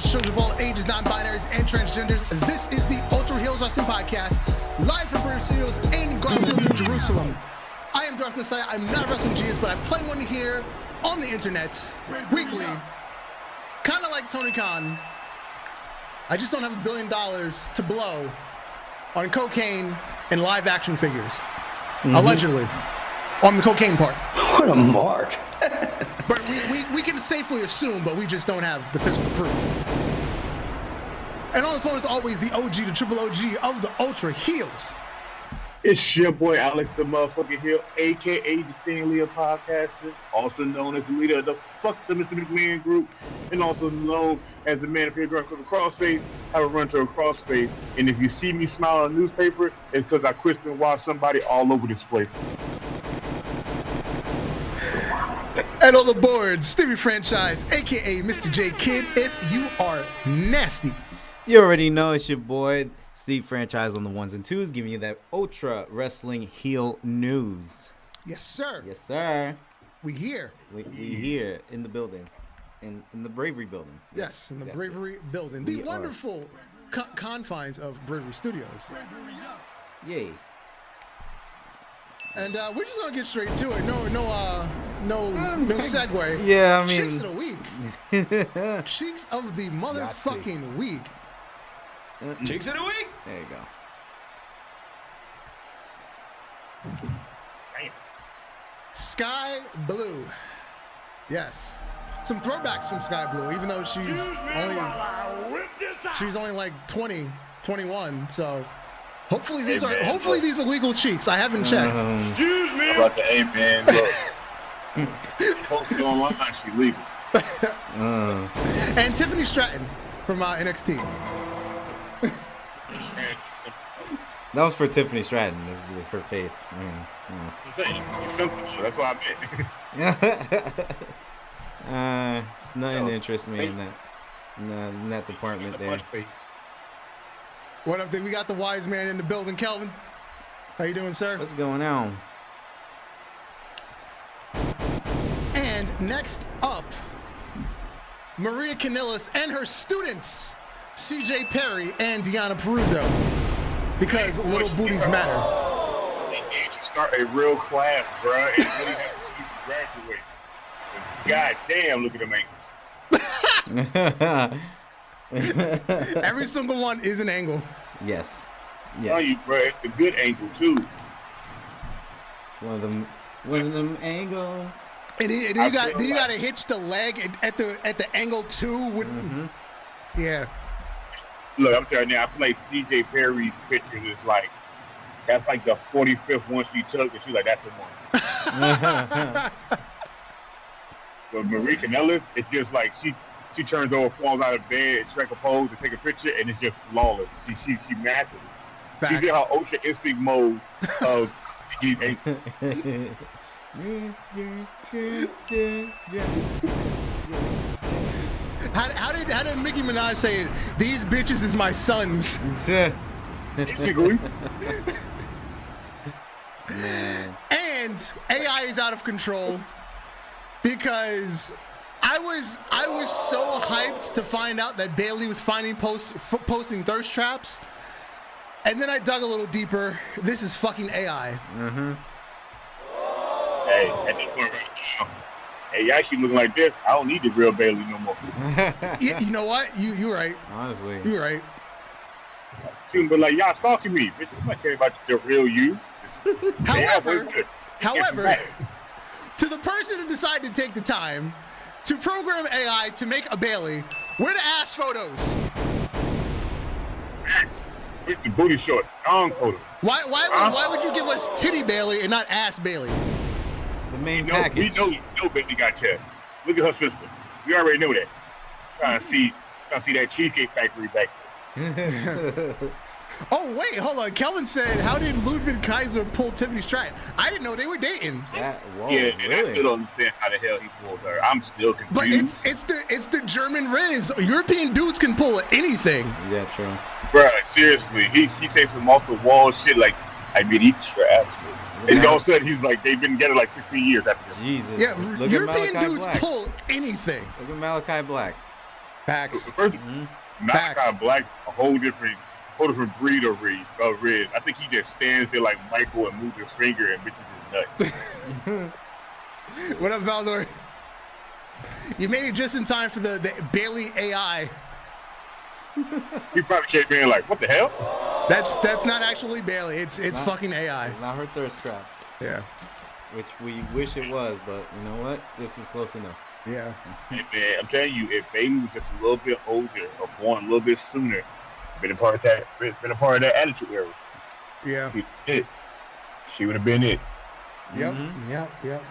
children of all ages, non-binaries, and transgenders. This is the Ultra Heelz Wrestling Podcast, live from British Studios in Garfield, New Jerusalem. I am Darth Messiah. I'm not a wrestling genius, but I play one here on the internet weekly, kind of like Tony Khan. I just don't have $1 billion to blow on cocaine and live action figures. Allegedly. On the cocaine part. What a mark. But we can safely assume, but we just don't have the physical proof. And on the phone is always the OG, the triple OG of the Ultra Heelz. It's your boy Alex the motherfucking Hill, a.k.a. the Sting Leah podcaster, also known as the leader of the Fuck the Mr. McMahon group, and also known as the man if you're going to the crossface, have a run to a crossface. And if you see me smile on a newspaper, it's because I Christan watched somebody all over this place. And on the board, Stevie Franchise, a.k.a. Mr. J Kid, if you are nasty. You already know it's your boy, Steve Franchise on the ones and twos, giving you that Ultra Wrestling Heel news. Yes, sir. Yes, sir. We here. We here in the building, in the Bravery building. Yes, in the Yes. Bravery building. The wonderful confines of Bravery Studios. Yay. And we're just gonna get straight to it. No segue. Yeah, I mean, Cheeks of the week. Cheeks of the motherfucking week. Cheeks of the week. There you go. Sky Blue. Yes. Some throwbacks from Sky Blue, even though she's only like 20, 21. So hopefully these are legal cheeks. I haven't checked. Excuse me. I'm about to, hey man, look. Posted online, she's legal. And Tiffany Stratton from NXT. That was for Tiffany Stratton. This is her face. I'm saying, it's something, that's what I meant. It's nothing interests me in that department there. What up? We got the wise man in the building, Kelvin. How you doing, sir? What's going on? And next up, Maria Kanellis and her students, CJ Perry and Deanna Peruzzo, because little booties matter. They need to start a real class, bro. It really has to graduate. God damn, look at them ankles. Every single one is an angle. Yes. Tell you, bro, it's a good angle too. It's one of them angles. And then you got to hitch the leg at the angle too. With, yeah. Look, I'm telling you now, I feel like CJ Perry's picture is like, that's like the 45th one she took, and she's like, that's the one. But Marie Kanellis, it's just like she turns over, falls out of bed, strike a pose, and take a picture, and it's just flawless. She mastered it. She's in her Ocean Instinct mode of How did Nicki Minaj say it? These bitches is my sons. basically. And AI is out of control because I was so hyped to find out that Bailey was posting thirst traps, and then I dug a little deeper. This is fucking AI. Hey, at this point right now, hey, you actually looking like this. I don't need the real Bailey no more. You know what? You're right. Honestly. You're right. She would be like, y'all stalking me. Bitch, I'm not caring about the real you. However, to the person who decided to take the time to program AI to make a Bailey, where the ass photos? It's the booty short, long photo. Why would you give us titty Bailey and not ass Bailey? The main package. We know Bailey got chest. Look at her sister. We already know that. Trying to see that Cheesecake Factory back there. Oh, wait, hold on. Kelvin said, how did Ludwig Kaiser pull Tiffany Stratton? I didn't know they were dating. Whoa, yeah, and really? I still don't understand how the hell he pulled her. I'm still confused. But it's the German Riz. European dudes can pull anything. Yeah, true. Bruh, seriously. He says some off the wall shit like, I mean, eat your ass. And all of a sudden, he's like, they've been together like 16 years after this. Jesus. Yeah, Look European at dudes Black. pull anything. Look at Malachi Black. Facts. First, Facts. Malachi Black, a whole different breed of red. I think he just stands there like Michael and moves his finger and bitches his nut. What up, Valdor? You made it just in time for the Bailey AI. He probably came in like, what the hell? That's not actually Bailey. It's fucking AI. It's not her thirst trap. Yeah. Which we wish it was, but you know what? This is close enough. Yeah. And man, I'm telling you, if Bailey was just a little bit older or born a little bit sooner, been a part of that attitude era. Yeah. She would have been it. Yep. Yep.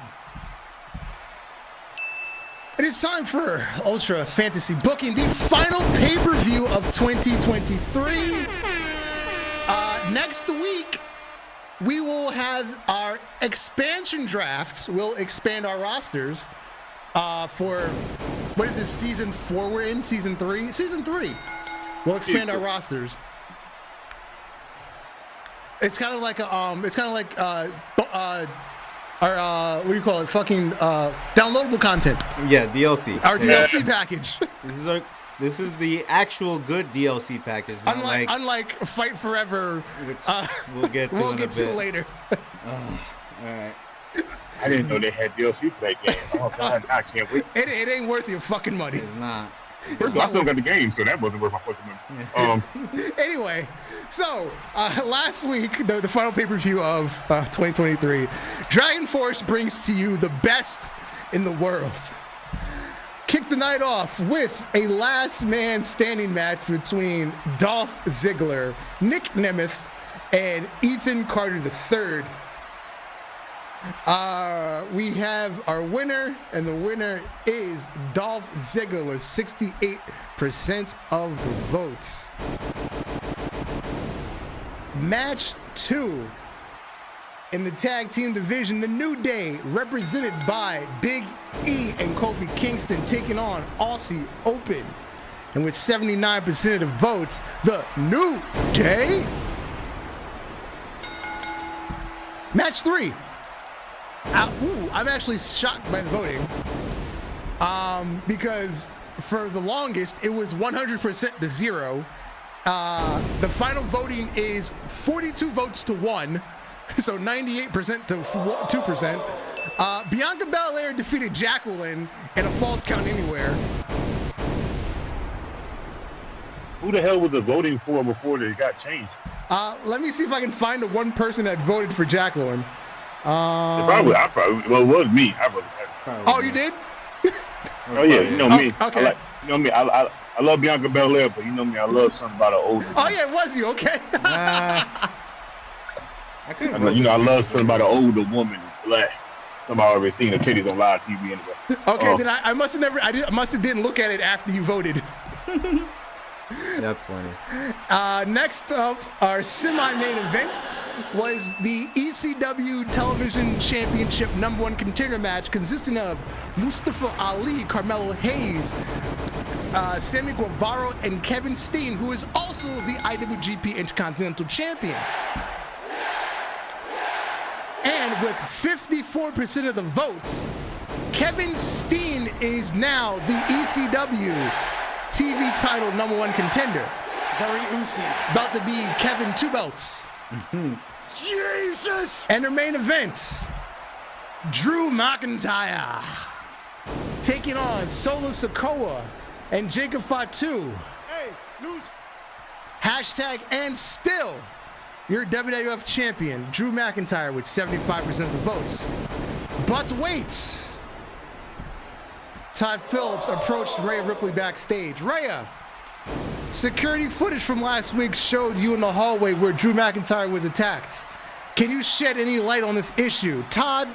It is time for Ultra Fantasy Booking, the final pay-per-view of 2023. Next week, we will have our expansion drafts. We'll expand our rosters for, what is this, season 4 we're in? Season 3? Season 3. We'll expand our rosters. It's kind of like our what do you call it? Fucking downloadable content. Yeah, DLC. Our DLC package. This is the actual good DLC package. Unlike Fight Forever, which we'll get to later. All right. I didn't know they had DLC for that game. Oh God, I can't wait. It ain't worth your fucking money. It's not. First of all, I still got the game, so that wasn't worth my fucking money. Anyway, so last week, the final pay-per-view of 2023, Dragon Force brings to you the best in the world. Kick the night off with a last man standing match between Dolph Ziggler, Nick Nemeth, and Ethan Carter III. We have our winner, and the winner is Dolph Ziggler with 68% of the votes. Match 2 in the tag team division, the New Day, represented by Big E and Kofi Kingston, taking on Aussie Open. And with 79% of the votes, the New Day. Match 3. I'm actually shocked by the voting because for the longest it was 100% to 0. The final voting is 42 votes to 1, so 98% to 2%. Bianca Belair defeated Jacqueline in a false count anywhere. Who the hell was the voting for before they got changed? Let me see if I can find the one person that voted for Jacqueline. It was me. Oh, you did? Oh yeah, you know me. Okay. I love Bianca Belair, but you know me, I love something about an older. Oh yeah, it was you. Okay. I love something about an older woman, black. Somebody already seen her titties on live TV anyway. Okay, then I must have didn't look at it after you voted. That's funny. Next up, our semi-main event was the ECW Television Championship #1 contender match consisting of Mustafa Ali, Carmelo Hayes, Sammy Guevara, and Kevin Steen, who is also the IWGP Intercontinental Champion. And with 54% of the votes, Kevin Steen is now the ECW TV title #1 contender. Very oozy. About to be Kevin Two Belts. Jesus! And their main event, Drew McIntyre taking on Solo Sikoa and Jacob Fatu. Hey, news. Hashtag and still your WWF champion, Drew McIntyre, with 75% of the votes. But wait. Todd Phillips approached Rhea Ripley backstage. Rhea, security footage from last week showed you in the hallway where Drew McIntyre was attacked. Can you shed any light on this issue? Todd,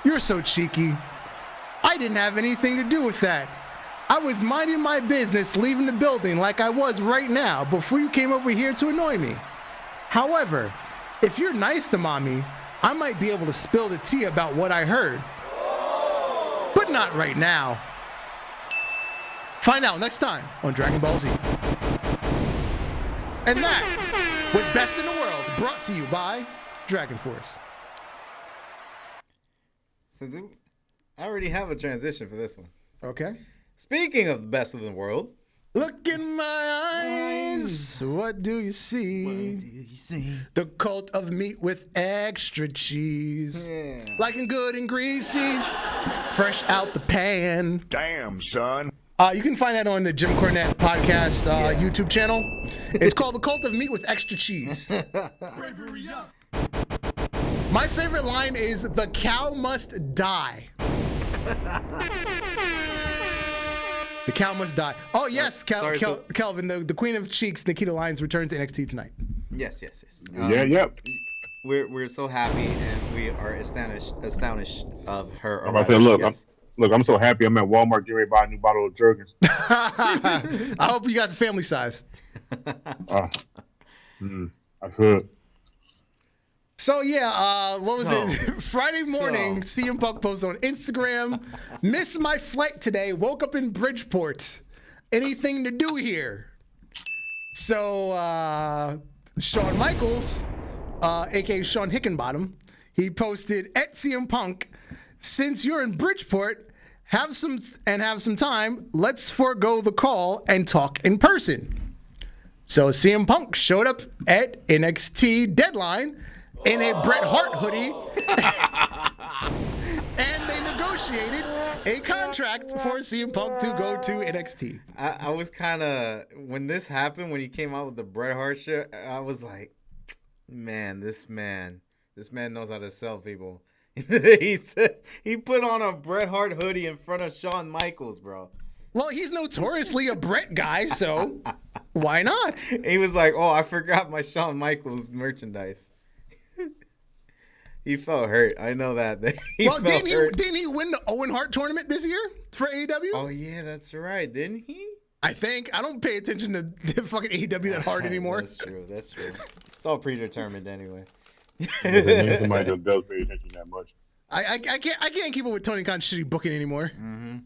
you're so cheeky. I didn't have anything to do with that. I was minding my business, leaving the building like I was right now before you came over here to annoy me. However, if you're nice to mommy, I might be able to spill the tea about what I heard. But not right now. Find out next time on Dragon Ball Z. And that was Best in the World, brought to you by Dragon Force. So I already have a transition for this one. Okay. Speaking of the best of the world, Look in my eyes. What do you see? What do you see? The cult of meat with extra cheese. Yeah. Liking good and greasy. Fresh out the pan. Damn, son. You can find that on the Jim Cornette podcast YouTube channel. It's called The Cult of Meat with Extra Cheese. My favorite line is, "The cow must die." The cow must die. Oh, yes, Kelvin, the Queen of Cheeks, Nikita Lyons, returns to NXT tonight. Yes. Yep. We're so happy and we are astonished of her. I'm about to say, look, I'm so happy. I'm at Walmart getting ready to buy a new bottle of Jergens. I hope you got the family size. I could. So what was it? Friday morning, CM Punk posted on Instagram, "Missed my flight today, woke up in Bridgeport. Anything to do here?" So Shawn Michaels, aka Sean Hickenbottom, he posted at CM Punk, "Since you're in Bridgeport, have some time, let's forego the call and talk in person." So CM Punk showed up at NXT Deadline in a Bret Hart hoodie, and they negotiated a contract for CM Punk to go to NXT. I was kind of, when this happened, when he came out with the Bret Hart shirt, I was like, man, this man knows how to sell people. He put on a Bret Hart hoodie in front of Shawn Michaels, bro. Well, he's notoriously a Bret guy, so why not? He was like, "Oh, I forgot my Shawn Michaels merchandise." He felt hurt. I know that. Didn't he win the Owen Hart tournament this year for AEW? Oh yeah, that's right. Didn't he? I think. I don't pay attention to fucking AEW that hard anymore. That's true. It's all predetermined anyway. Somebody just does pay attention that much. I can't keep up with Tony Khan's shitty booking anymore. Mm-hmm.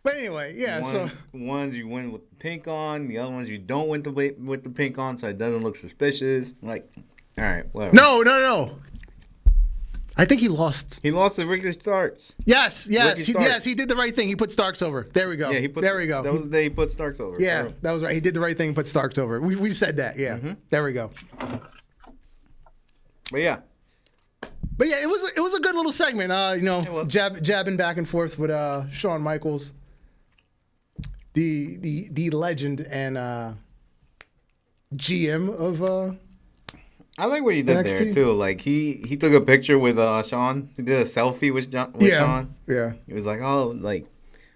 But anyway, ones you win with the pink on, the other ones you don't win with the pink on, so it doesn't look suspicious. Like, all right, whatever. No. I think he lost. He lost to Ricky Starks. Yes, he did the right thing. He put Starks over. There we go. Yeah, there we go. That was the day he put Starks over. Yeah, that was right. He did the right thing. Put Starks over. We said that. Yeah. Mm-hmm. There we go. But yeah, it was a good little segment. Jabbing back and forth with Shawn Michaels, the legend and GM of. I like what he did NXT. there too. Like he took a picture with Shawn. He did a selfie with Shawn. Yeah. He was like, "Oh, like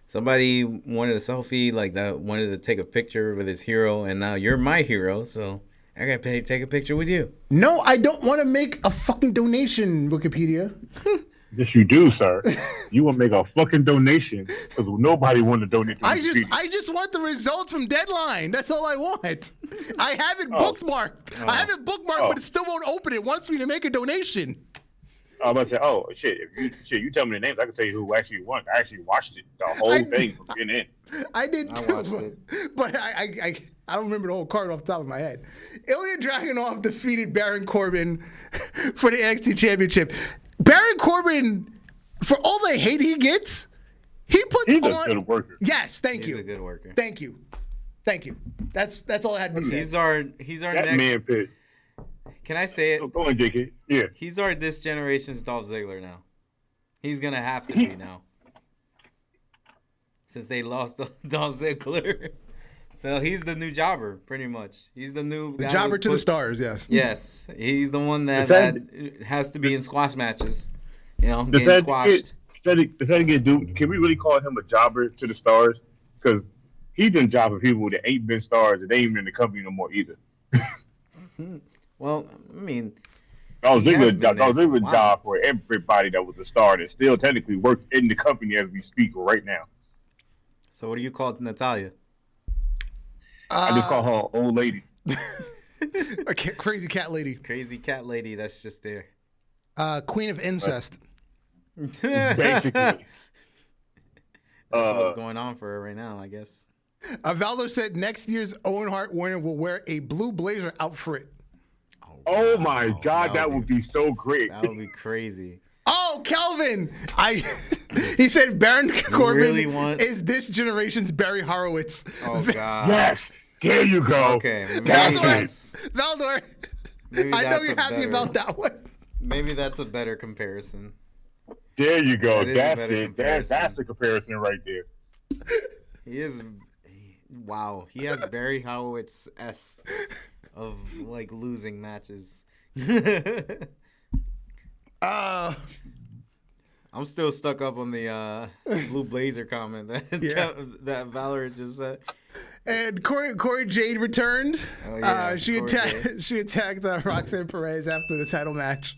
somebody wanted a selfie, like that wanted to take a picture with his hero, and now you're my hero, so I gotta take a picture with you." No, I don't want to make a fucking donation, Wikipedia. Yes, you do, sir. You want to make a fucking donation because nobody wanted to donate to Wikipedia. I just want the results from Deadline. That's all I want. I have it bookmarked. I have it bookmarked, but it still won't open. It wants me to make a donation. I was about to say, if you tell me the names, I can tell you who actually won. I actually watched it, the whole thing from beginning to end. I did too, watched it. but I don't remember the whole card off the top of my head. Ilya Dragunov defeated Baron Corbin for the NXT Championship. Baron Corbin, for all the hate he gets, he's a good worker. Yes, thank you. He's a good worker. Thank you. That's all I had to say. He's our that next. Man pit. Can I say it? Oh, go on, JK. Yeah. He's our this generation's Dolph Ziggler now. He's gonna have to be now, since they lost Dolph Ziggler. So he's the new jobber, pretty much. He's the new guy jobber to the stars. Yes. Yes, he's the one that has to be in squash matches. Getting squashed. Can we really call him a jobber to the stars? Because he's in job for people that ain't been stars and they ain't even in the company no more either. Well, I mean, Dolph Ziggler's job for everybody that was a star that still technically works in the company as we speak right now. So what do you call Natalia? I just call her old lady. A crazy cat lady. Crazy cat lady that's just there. Queen of incest. Basically. That's what's going on for her right now, I guess. Valdo said next year's Owen Hart winner will wear a blue blazer outfit. Oh my God, that would be so great. That would be crazy. Oh, Calvin! He said Baron Corbin really is this generation's Barry Horowitz. Oh God. Yes. There you go. Okay. Maybe That's that's, Valdor, maybe I know that's you're a happy better- about that one. Maybe that's a better comparison. There you go. That is a That's better it. comparison. That's the comparison right there. Wow. He has Barry Horowitz of like losing matches. Uh, I'm still stuck up on the Blue Blazer comment Yeah. that Valor just said. and Corey Jade returned. Oh, yeah, She Corey attacked. She attacked Roxanne Perez after the title match.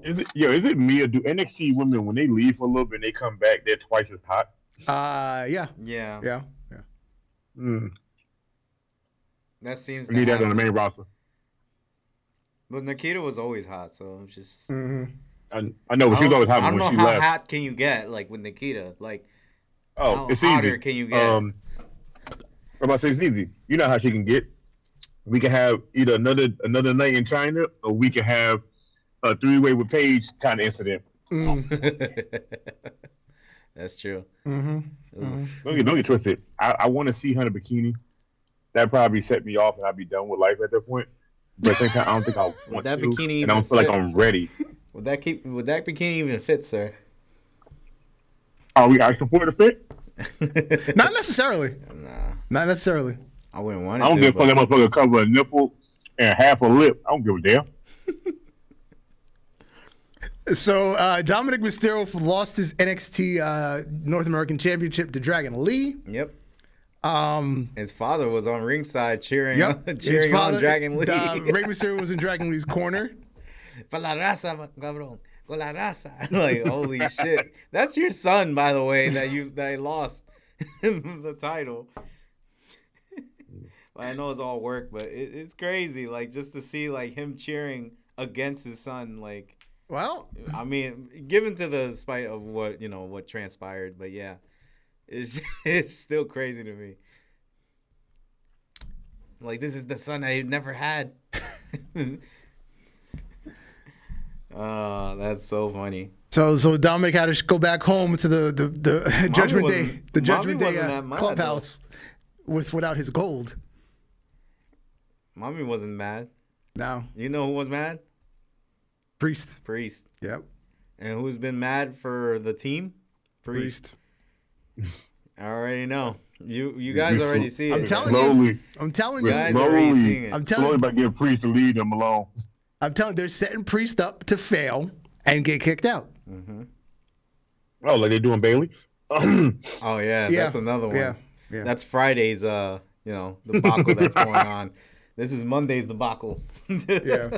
Is it me or do NXT women when they leave for a little bit and they come back, they're twice as hot? Yeah. Yeah. Mm. That seems We to need that on the happen. main roster. But Nikita was always hot, so I'm just. Mm-hmm. I know, but she was always hot I don't when know she how left. hot can you get, like with Nikita. Like, Oh, how it's hotter easy. can you get? I'm about to say it's easy. You know how she can get. We can have either another night in China, or we can have a three-way with Paige kind of incident. That's true. Mm-hmm. Oof. Don't get twisted. I want to see her in a bikini. That probably set me off, and I'd be done with life at that point. But at the same time, I don't think I want that to, bikini and I don't even feel like fit? I'm ready. Would that bikini even fit, sir? Are we asking for it to fit? Not necessarily. Nah, Not necessarily. I wouldn't want it I don't to. give a fuck but- that motherfucker cover a nipple and half a lip. I don't give a damn. So Dominic Mysterio lost his NXT North American Championship to Dragon Lee. Yep. His father was on ringside cheering, Yep. cheering His on Dragon Lee. Rey Mysterio was in Dragon Lee's corner. Pa la raza, cabrón. Con la raza. Like, holy shit. That's your son, by the way, that lost the title. I know it's all work, but it's crazy. Like, just to see like him cheering against his son, like, Well, I mean, given to the spite of what transpired, but yeah, it's still crazy to me. Like, this is the son I never had. Oh, that's so funny. so Dominic had to go back home to the Judgment Day, wasn't- the Mommy Judgment Day wasn't that mad, clubhouse without his gold. Mommy wasn't mad. No, You know who was mad? Priest. Priest. Yep, And who's been mad for the team? Priest. I already know. You guys already see I'm it. telling Slowly, I'm telling we're you. Guys are already seeing slowly, it. I'm telling slowly you. by getting Priest to leave them alone. I'm telling. They're setting Priest up to fail and get kicked out. Oh, like they're doing Bailey? Oh yeah, Yeah. that's another one. Yeah, yeah. That's Friday's debacle that's going on. This is Monday's debacle. Yeah.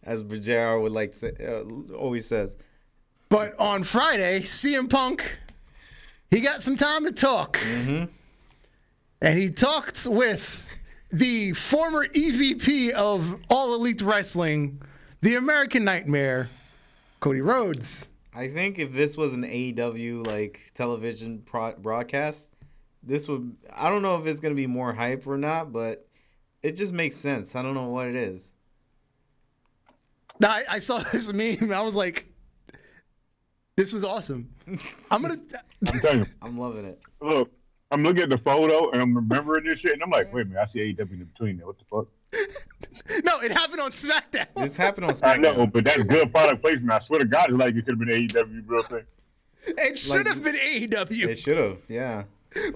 As JR would like to say, always says. But on Friday, CM Punk, he got some time to talk. Mm-hmm. And he talked with the former EVP of All Elite Wrestling, the American Nightmare, Cody Rhodes. I think if this was an AEW like television broadcast, this would. I don't know if it's gonna be more hype or not, but it just makes sense. I don't know what it is. Now, I saw this meme and I was like, this was awesome. I'm telling you. I'm loving it. Look, I'm looking at the photo and I'm remembering this shit, and I'm like, wait a minute, I see AEW in between there. What the fuck? No, it happened on SmackDown. This happened on I SmackDown. know, but that's good product placement. I swear to God, it's like it could have been AEW real thing. It should have been AEW. They should have, yeah.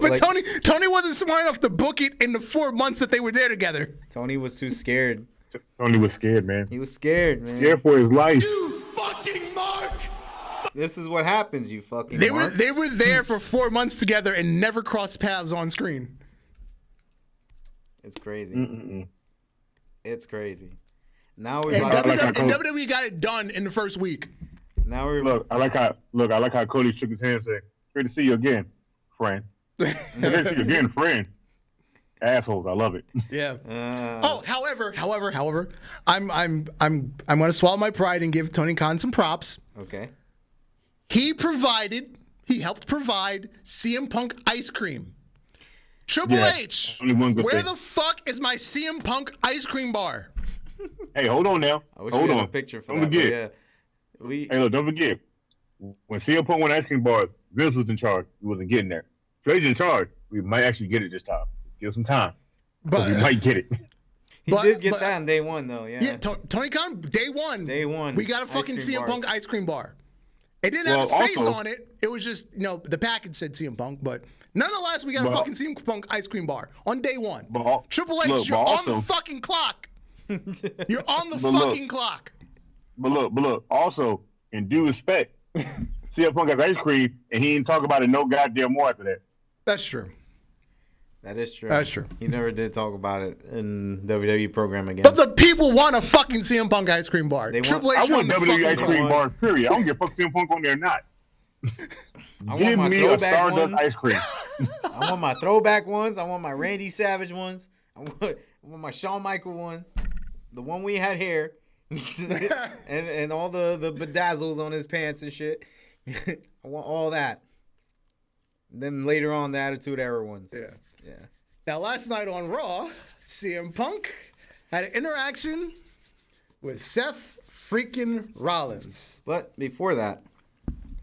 But Like, Tony wasn't smart enough to book it in the 4 months that they were there together. Tony was too scared. Tony was scared, man. He was scared, man. Scared for his life. Fucking Mark! This is what happens, you fucking They mark. were there for 4 months together and never crossed paths on screen. It's crazy. Mm-mm-mm. It's crazy. Now we're And about to, WWE got it done in the first week. now we're Look, I like how Cody shook his hand and said, "Great to see you again, friend." Great to see you again, friend. Assholes, I love it. Yeah. uh, However, I'm gonna swallow my pride and give Tony Khan some props. okay. He helped provide CM Punk ice cream. Triple Yeah, H, only one good where thing. the fuck is my CM Punk ice cream bar? Hey, hold on now. I wish Hold we had on. a picture for Don't that. forget. But yeah, Hey, look, don't forget. When CM Punk won ice cream bars, Vince was in charge. He wasn't getting there. So he's in charge. We might actually get it this time. Just give some time. But we might get it. he did get that on day one, though. Yeah. Yeah, Tony Khan, day one. Day one. We got a fucking Ice cream CM bars. Punk ice cream bar. It didn't have his Well, face also- on it. It was just, the package said CM Punk, but nonetheless, we got a Well- fucking CM Punk ice cream bar on day one. But, Triple H, look, you're but on also- the fucking clock. You're on the But look. fucking clock. But look, also, in due respect, CM Punk has ice cream, and he didn't talk about it no goddamn more after that. That's true. That is true. That's true. He never did talk about it in WWE program again. But the people want a fucking CM Punk ice cream bar. They want- Triple H, I you're on want the WWE ice fucking cream clock. bars, period. I don't give a fuck CM Punk on there or not. I Give want my me a throwback Stardust ones. ice cream. I want my throwback ones. I want my Randy Savage ones. I want my Shawn Michael ones. The one we had here. and all the bedazzles on his pants and shit. I want all that. Then later on, the Attitude Era ones. Yeah. Now, last night on Raw, CM Punk had an interaction with Seth freaking Rollins. But before that,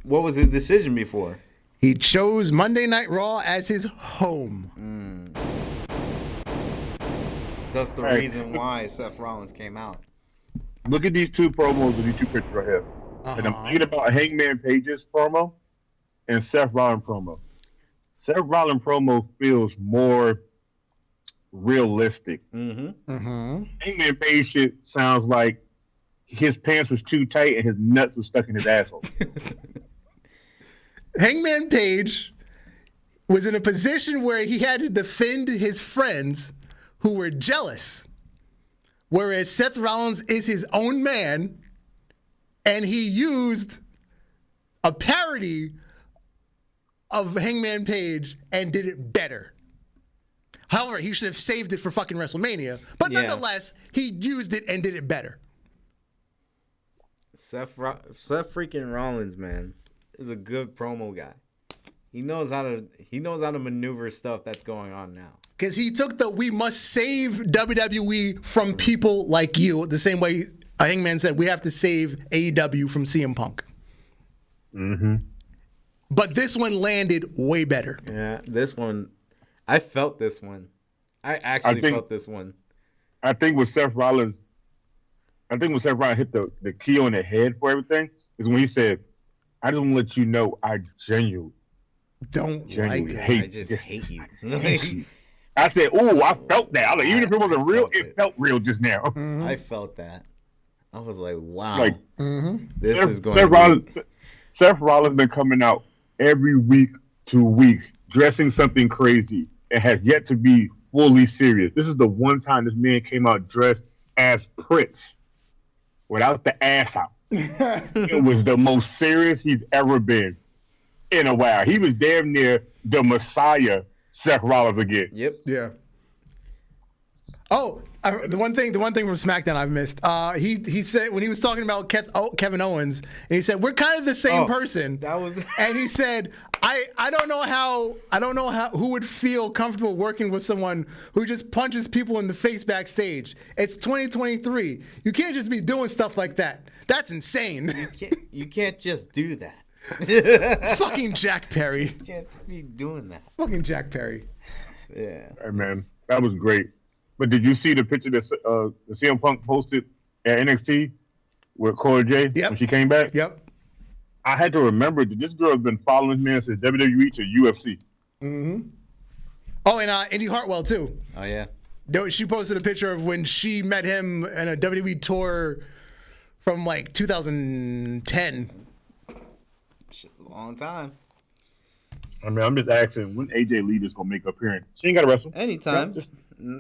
what was his decision before? He chose Monday Night Raw as his home. That's the Right. reason why Seth Rollins came out. Look at these two promos and these two pictures right here. And I'm thinking about Hangman Page's promo and Seth Rollins promo. Seth Rollins promo feels more realistic. Mm-hmm. Hangman Page shit sounds like his pants was too tight and his nuts was stuck in his asshole. Hangman Page was in a position where he had to defend his friends who were jealous, whereas Seth Rollins is his own man, and he used a parody of Hangman Page and did it better. However, he should have saved it for fucking WrestleMania, but Yeah. nonetheless, he used it and did it better. Seth freaking Rollins, man, is a good promo guy. He knows how to maneuver stuff that's going on now. Because he took the we must save WWE from people like you, the same way Hangman said we have to save AEW from CM Punk. Mm-hmm. But this one landed way better. Yeah, this one, I felt this one. I actually felt this one. I think with Seth Rollins hit the key on the head for everything is when he said, I just want to let you know I genuinely Like it. hate I just hate you. I said, "Ooh, I felt that." I was like, even if it wasn't I real, felt it it. felt real just now. I felt that. I was like, wow, Like this is going Seth to be... Rollins. Seth Rollins been coming out every week to week, dressing something crazy, and has yet to be fully serious. This is the one time this man came out dressed as Prince, without the ass out. It was the most serious he's ever been in a while. He was damn near the Messiah, Seth Rollins again. Yep. Yeah. Oh, the one thing from SmackDown I've missed. He said when he was talking about Kevin Owens, and he said we're kind of the same person. That was. And he said, I don't know how who would feel comfortable working with someone who just punches people in the face backstage. It's 2023. You can't just be doing stuff like that. That's insane. You can't just do that. Fucking Jack Perry. You can't be doing that. Fucking Jack Perry. Yeah. Hey, man, that was great. But did you see the picture that the CM Punk posted at NXT with Cora J when she came back? Yep. I had to remember that this girl has been following this man since WWE to UFC. Mm-hmm. Oh, and Indy Hartwell too. Oh yeah. She posted a picture of when she met him in a WWE tour from like 2010. Shit, long time. I mean, I'm just asking when AJ Lee is gonna make an appearance. She ain't got to wrestle. Anytime. Just-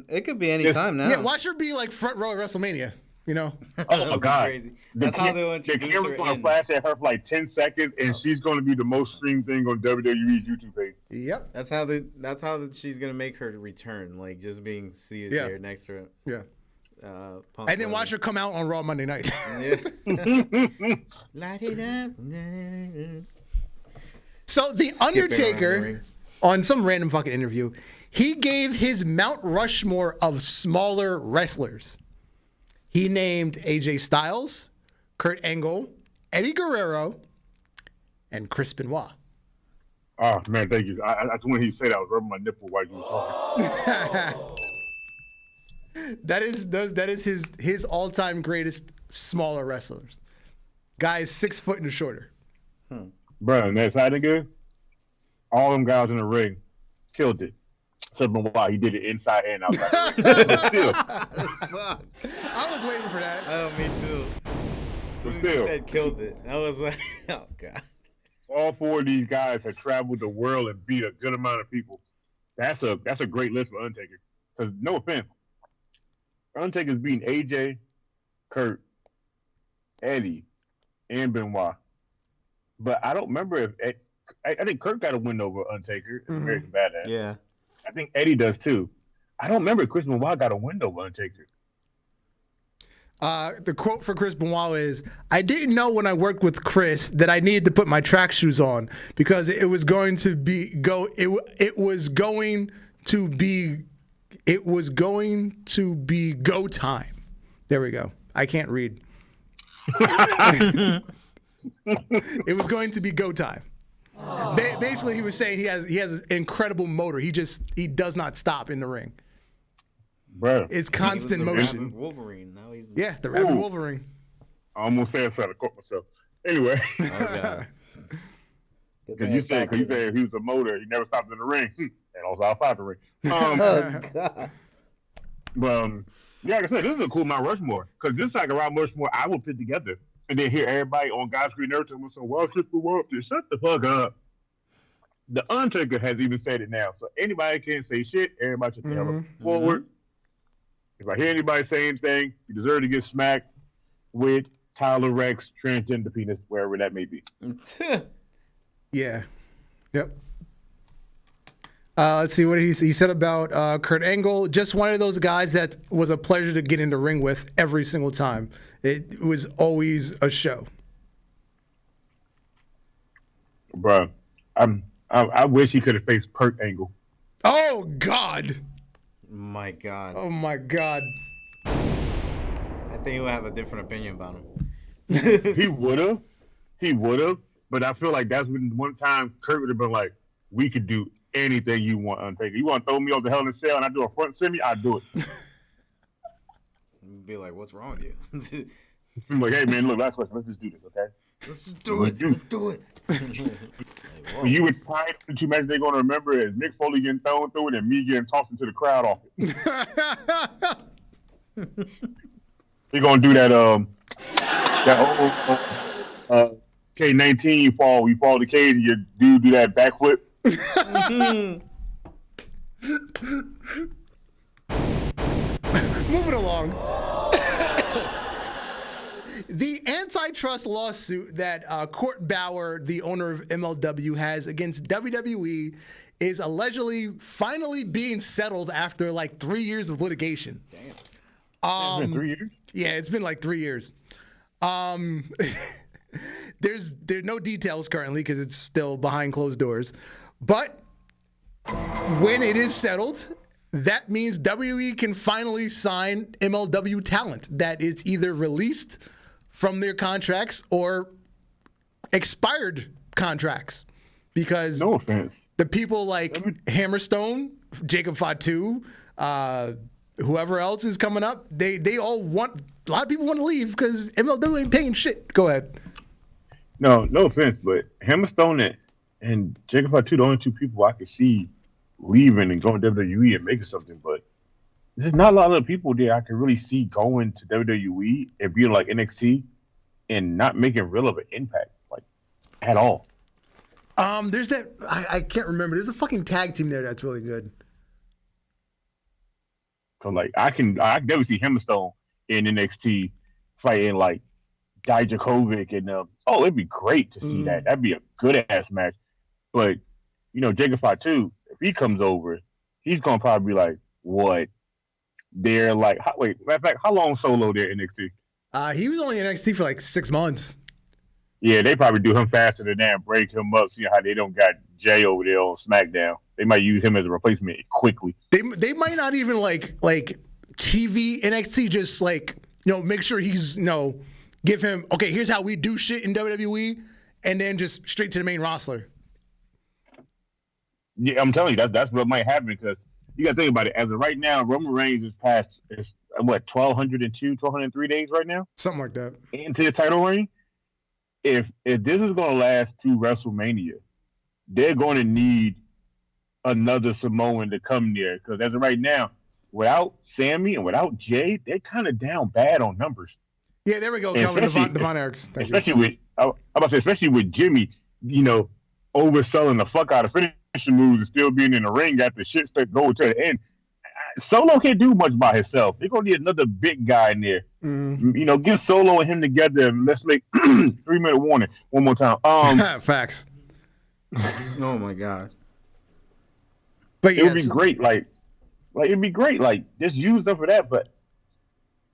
It could be any time now. Yeah, watch her be like front row at WrestleMania. You know. Oh my God! Crazy. That's how they'll The introduce camera's her gonna in. flash at her for like 10 seconds, and she's gonna be the most streamed thing on WWE's YouTube page. Yep. That's how she's gonna make her return, like just being seated there next to her. Yeah. Punk And then watch her come out on Raw Monday night. Yeah. Light it up. So the Skipping around the Undertaker, ring. on some random fucking interview, he gave his Mount Rushmore of smaller wrestlers. He named AJ Styles, Kurt Angle, Eddie Guerrero, and Chris Benoit. Oh man, thank you. That's when he said I was rubbing my nipple while you were talking. That is his all-time greatest smaller wrestlers. Guys 6 foot and shorter. Bro, and that's how good. All them guys in the ring killed it. Except Benoit, he did it inside and outside. But still. I was waiting for that. Oh, me too. As soon as you said killed it, I was like, oh god. All 4 of these guys have traveled the world and beat a good amount of people. That's a great list for Undertaker. Because no offense, Undertaker's beating AJ, Kurt, Eddie, and Benoit. But I don't remember if I think Kurt got a win over Undertaker. American Badass. Yeah. I think Eddie does too. I don't remember if Chris Benoit got a win over Undertaker. The quote for Chris Benoit is, "I didn't know when I worked with Chris that I needed to put my track shoes on because it was going to be go time." There we go. I can't read. It was going to be go time. Basically, he was saying he has an incredible motor. He does not stop in the ring. Bro, It's constant motion. Wolverine. Now he's Yeah, the Rabbit Wolverine. I almost said something. I caught myself. Anyway, because you said he was a motor, he never stopped in the ring, and also outside the ring. But yeah, like I said, this is a cool Mount Rushmore because this is like a Mount Rushmore I would put together, and then hear everybody on God's Green Earth and so, "Well, Chris Benoit, shut the fuck up." The Undertaker has even said it now, so anybody can't say shit. Everybody should tell forward. If I hear anybody say anything, you deserve to get smacked with Tyler Rex transgender penis, wherever that may be. Yeah. Yep. Let's see what he said about Kurt Angle. Just one of those guys that was a pleasure to get in the ring with every single time. It was always a show. Bro, I wish he could have faced Kurt Angle. Oh God. My God. Oh my God. I think he would have a different opinion about him. He would have, but I feel like that's when one time Kurt would have been like, "We could do anything you want, Undertaker. You want to throw me off the Hell in a Cell and I do a front semi, I do it." Be like, what's wrong with you? I'm like, "Hey man, look, last question. Let's just do this, okay? Let's just do it. Let's do it." When you would find the 2 matches they're going to remember is Mick Foley getting thrown through it and me getting tossed into the crowd off it. You're going to do that old K-19 you fall the cage and you do that backflip. Moving along. The antitrust lawsuit that Court Bauer, the owner of MLW, has against WWE is allegedly finally being settled after like 3 years of litigation. Damn. It's been 3 years? Yeah, it's been like 3 years. There's no details currently because it's still behind closed doors. But when it is settled, that means WWE can finally sign MLW talent that is either released from their contracts or expired contracts. Because no offense, the people like Hammerstone, Jacob Fatu, whoever else is coming up, they all want, a lot of people want to leave because MLW ain't paying shit. Go ahead. No offense, but Hammerstone and Jacob Fatu, the only 2 people I could see leaving and going to WWE and making something, but there's not a lot of people there I can really see going to WWE and being like NXT and not making real of an impact, like, at all. There's that, I can't remember. There's a fucking tag team there that's really good. So, like, I can definitely see Hammerstone in NXT fighting, like, Dijakovic and, it'd be great to see that. That'd be a good-ass match. But, Jacob Fatu, if he comes over, he's going to probably be like, what? They're like, matter of fact, how long Solo there in NXT? He was only in NXT for like 6 months. Yeah, they probably do him faster than that and break him up, see how they don't got Jay over there on SmackDown. They might use him as a replacement quickly. They might not even like TV NXT, just like make sure he's, give him, okay, here's how we do shit in WWE, and then just straight to the main roster. Yeah, I'm telling you, that's what might happen because you got to think about it. As of right now, Roman Reigns is past, 1,202, 1,203 days right now? Something like that. Into the title reign. If this is going to last to WrestleMania, they're going to need another Samoan to come there because as of right now, without Sammy and without Jay, they're kind of down bad on numbers. Yeah, there we go. Calvin Devon Eriks. Especially with Jimmy, overselling the fuck out of finishing moves and still being in the ring after shit start going to the end. Solo can't do much by himself. They're gonna need another big guy in there. Get Solo and him together and let's make 3-minute warning one more time. Facts. Oh my god. But it would be great. Like it'd be great. Like just use them for that. But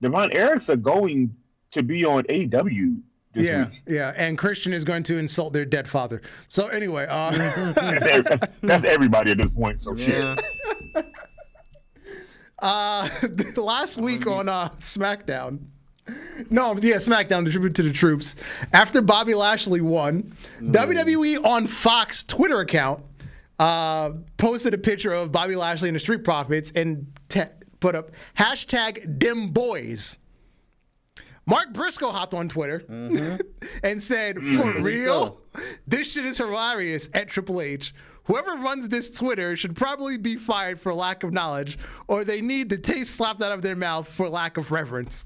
Devon Eriks are going to be on AEW. This week. Yeah, and Christian is going to insult their dead father. So anyway, that's everybody at this point. So shit. Last week on SmackDown. SmackDown, the tribute to the troops. After Bobby Lashley won, WWE on Fox Twitter account posted a picture of Bobby Lashley and the Street Profits and put up #DemBoys. Mark Briscoe hopped on Twitter and said, "For real? This shit is hilarious at Triple H. Whoever runs this Twitter should probably be fired for lack of knowledge, or they need the taste slapped out of their mouth for lack of reverence."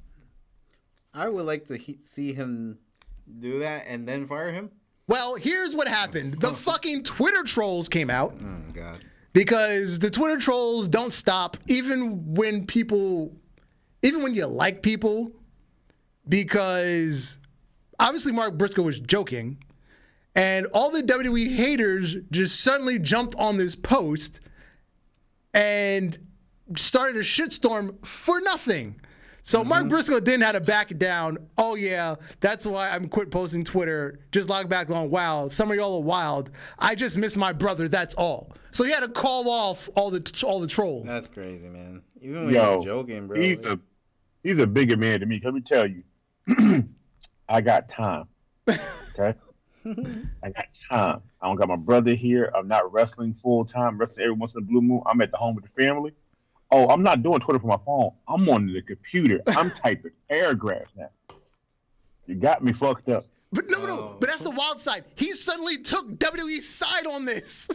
I would like to see him do that and then fire him. Well, here's what happened. The fucking Twitter trolls came out. Oh, God. Because the Twitter trolls don't stop, even when you like people, because obviously Mark Briscoe was joking. And all the WWE haters just suddenly jumped on this post and started a shitstorm for nothing. So Mark Briscoe didn't have to back down. Oh, yeah, that's why I'm quit posting Twitter. Just log back on, wow, some of y'all are wild. I just miss my brother, that's all. So he had to call off all the trolls. That's crazy, man. Even when you're joking, bro. He's a bigger man than me. Let me tell you, I got time, okay? I got time. I don't got my brother here. I'm not wrestling full time. Wrestling every once in a blue moon. I'm at the home with the family. Oh, I'm not doing Twitter from my phone. I'm on the computer. I'm typing paragraphs now. You got me fucked up. But no. But that's the wild side. He suddenly took WWE's side on this.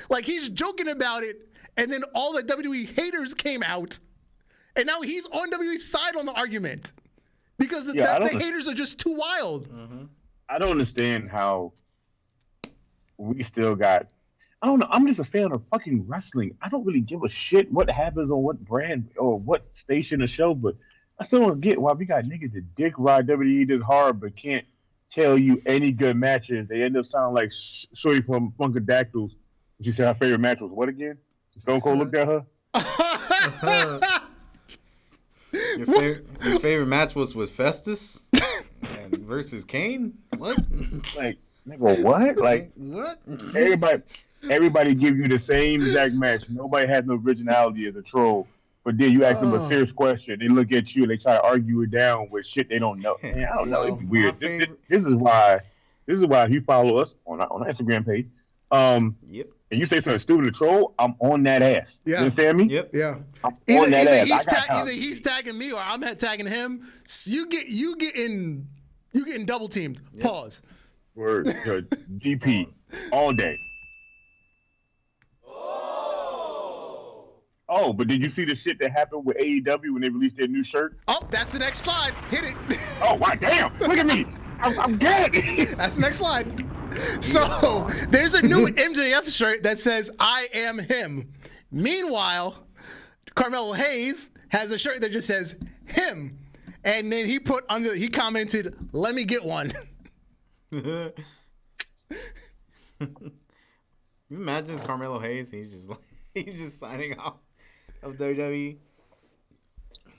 Like he's joking about it, and then all the WWE haters came out, and now he's on WWE's side on the argument because the haters are just too wild. Mm-hmm. I don't understand how we still got. I don't know. I'm just a fan of fucking wrestling. I don't really give a shit what happens on what brand or what station or show, but I still don't get why we got niggas that dick ride WWE this hard but can't tell you any good matches. They end up sounding like Shorty from Funkadactyls. She said her favorite match was what again? Stone Cold looked at her. Your favorite match was with Festus and versus Kane? What? Like, nigga, what? Like, what? Everybody give you the same exact match. Nobody has no originality as a troll. But then you ask them a serious question, they look at you and they try to argue it down with shit they don't know. Man, I don't know. It's weird. This is why if you follow us on our Instagram page, yep. And you say something stupid to troll, I'm on that ass. Yeah. You understand me? Yep. Yeah. I'm on that ass. Either he's tagging me or I'm tagging him. You getting double teamed. Yep. Pause. Word. GP all day. Oh, but did you see the shit that happened with AEW when they released their new shirt? Oh, that's the next slide. Hit it. Oh, wow, damn. Look at me. I'm dead. That's the next slide. So there's a new MJF shirt that says, "I am him." Meanwhile, Carmelo Hayes has a shirt that just says him. And then he commented, "Let me get one." You imagine Carmelo Hayes? He's just signing off of WWE.